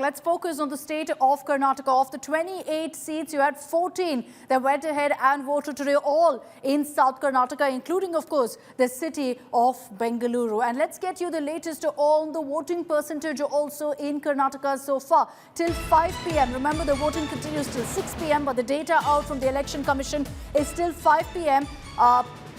Let's focus on the state of Karnataka. Of the 28 seats, you had 14 that went ahead and voted today, all in South Karnataka, including, of course, the city of Bengaluru. And let's get you the latest on the voting percentage also in Karnataka so far. Till 5 p.m. Remember, the voting continues till 6 p.m., but the data out from the Election Commission is still 5 p.m.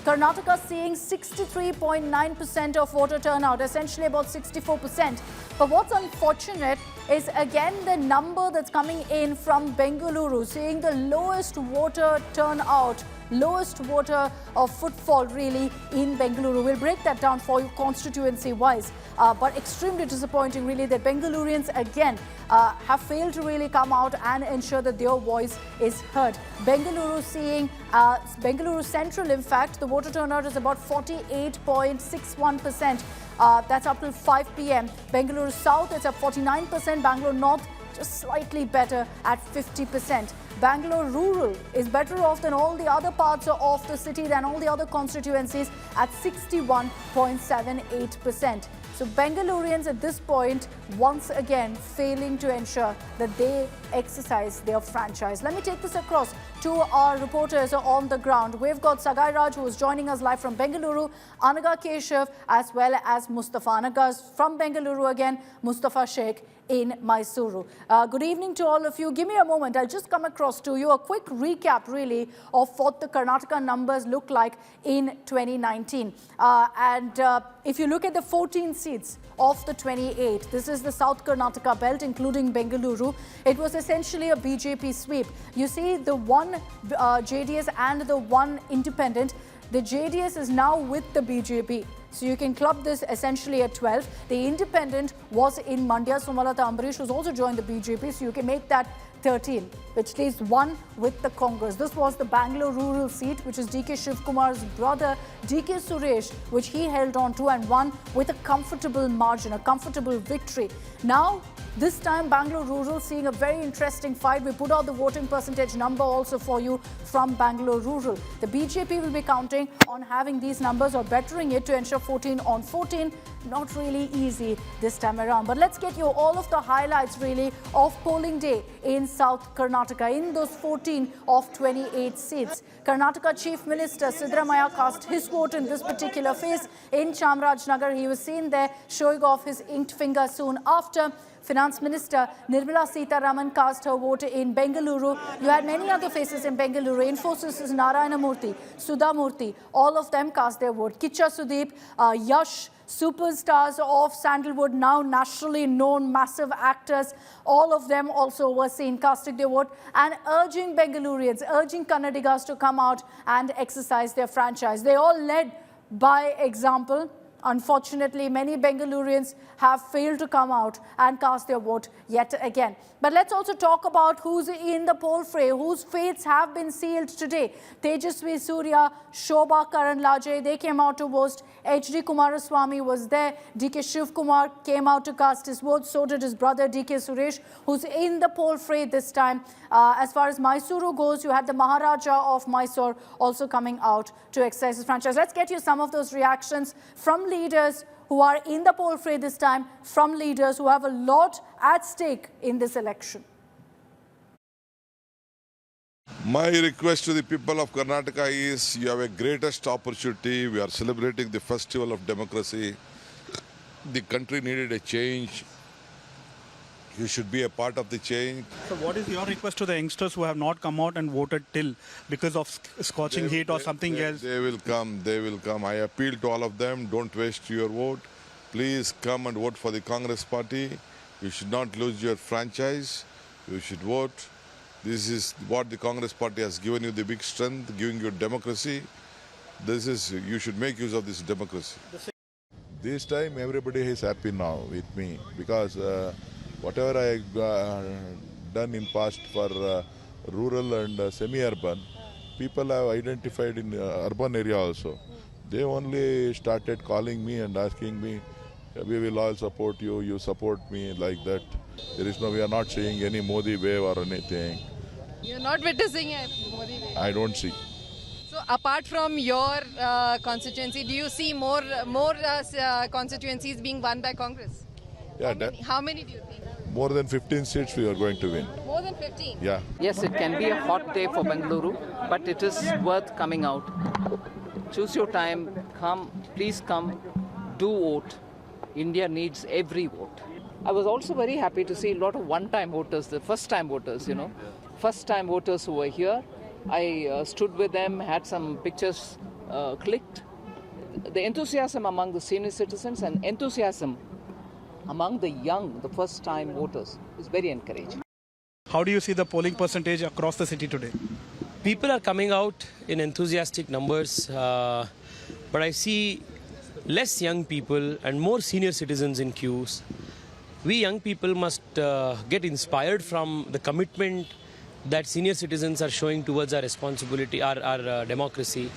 Karnataka seeing 63.9% of voter turnout, essentially about 64%. But what's unfortunate is again the number that's coming in from Bengaluru, seeing the lowest voter turnout, lowest voter footfall really in Bengaluru. We'll break that down for you constituency-wise. But extremely disappointing really that Bengalurians again have failed to really come out and ensure that their voice is heard. Bengaluru seeing, Bengaluru Central, in fact, the voter turnout is about 48.61%. That's up till 5 p.m. Bengaluru South, it's at 49%. Bangalore North, just slightly better at 50%. Bangalore Rural is better off than all the other parts of the city, than all the other constituencies at 61.78%. So Bengalurians at this point, once again, failing to ensure that they exercise their franchise. Let me take this across to our reporters on the ground. We've got Sagai Raj, who is joining us live from Bengaluru, Anaga Keshav, as well as Mustafa. Anaga from Bengaluru again, Mustafa Sheikh in Mysuru. Good evening to all of you. Give me a moment. I'll just come across to you a quick recap really of what the Karnataka numbers look like in 2019. If you look at the 14 seats of the 28, this is the South Karnataka belt, including Bengaluru. It was essentially a BJP sweep. You see the one JDS and the one independent. The JDS is now with the BJP. So you can club this essentially at 12. The independent was in Mandya. Sumalata Ambarish was also joined the BJP. So you can make that 13, which leaves one with the Congress. This was the Bangalore rural seat, which is DK Shivkumar's brother, DK Suresh, which he held on to and won with a comfortable margin, a comfortable victory. Now, this time, Bangalore rural seeing a very interesting fight. We put out the voting percentage number also for you from Bangalore rural. The BJP will be counting on having these numbers or bettering it to ensure 14 on 14. Not really easy this time around. But let's get you all of the highlights really of polling day in South Karnataka. In those 14 of 28 seats, Karnataka Chief Minister Siddaramaiah cast his vote in this particular phase in Chamarajanagar. He was seen there showing off his inked finger soon after. Finance Minister Nirmala Sitharaman cast her vote in Bengaluru. You had many other faces in Bengaluru. Infosys' Narayana Murthy, Sudha Murthy, all of them cast their vote. Kicha Sudeep, Yash, superstars of Sandalwood, now nationally known massive actors, all of them also were seen casting their vote and urging Bengalurians, urging Kannadigas to come out and exercise their franchise. They all led by example. Unfortunately, many Bengalurians have failed to come out and cast their vote yet again. But let's also talk about who's in the poll fray, whose fates have been sealed today. Tejasvi Surya, Shobha Karanlaje, they came out to vote. H.D. Kumaraswamy was there. D.K. Shivkumar came out to cast his vote. So did his brother D.K. Suresh, who's in the poll fray this time. As far as Mysuru goes, you had the Maharaja of Mysore also coming out to exercise his franchise. Let's get you some of those reactions from leaders who are in the poll fray this time, from leaders who have a lot at stake in this election. My request to the people of Karnataka is you have a greatest opportunity. We are celebrating the festival of democracy. The country needed a change. You should be a part of the change. So what is your request to the youngsters who have not come out and voted till because of scorching heat or something else? They will come. They will come. I appeal to all of them. Don't waste your vote. Please come and vote for the Congress party. You should not lose your franchise. You should vote. This is what the Congress party has given you, the big strength, giving you democracy. You should make use of this democracy. This time everybody is happy now with me because whatever I done in past for rural and semi-urban, people have identified in urban area also. They only started calling me and asking me, we will all support you, you support me, like that. We are not seeing any Modi wave or anything. You're not witnessing a Modi wave? I don't see. So apart from your constituency, do you see more constituencies being won by Congress? Yeah, How many do you think? more than 15 seats we are going to win. More than 15. Yeah. Yes, it can be a hot day for Bengaluru, but it is worth coming out. Choose your time, come, please come, do vote. India needs every vote. I was also very happy to see a lot of one-time voters, the first-time voters, first-time voters who were here. I stood with them, had some pictures clicked. The enthusiasm among the senior citizens and enthusiasm among the young, the first-time voters is very encouraging. How do you see the polling percentage across the city today? People are coming out in enthusiastic numbers, but I see less young people and more senior citizens in queues. We young people must get inspired from the commitment that senior citizens are showing towards our responsibility, our democracy.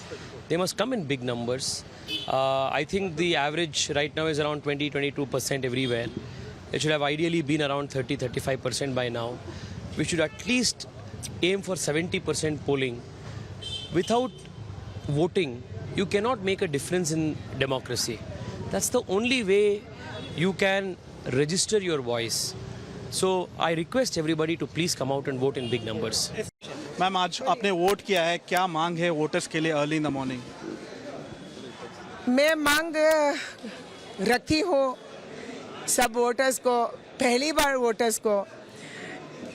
They must come in big numbers. I think the average right now is around 20-22% everywhere. It should have ideally been around 30-35% by now. We should at least aim for 70% polling. Without voting, you cannot make a difference in democracy. That's the only way you can register your voice. So I request everybody to please come out and vote in big numbers. Ma'am आज आपने vote किया है, क्या मांग है voters के लिए early in the morning? मैं मांग रखी हूँ सब वोटर्स को, पहली बार वोटर्स को,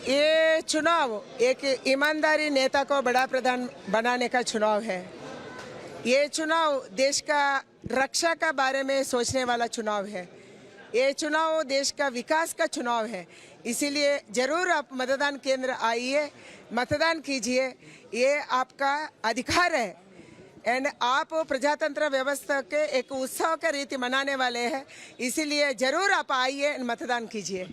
ये चुनाव एक ईमानदारी नेता को बड़ा प्रधान बनाने का चुनाव है। ये चुनाव देश का रक्षा का बारे में सोचने वाला चुनाव है। ये चुनाव देश का विकास का चुनाव है। इसीलिए ज़रूर आप मतदान केंद्र आइए, मतदान कीजिए, ये आपका अधिकार है। एंड आप प्रजातंत्र व्यवस्था के एक उत्सव का रीति मनाने वाले हैं, इसीलिए ज़रूर आप आइए मतदान कीजिए।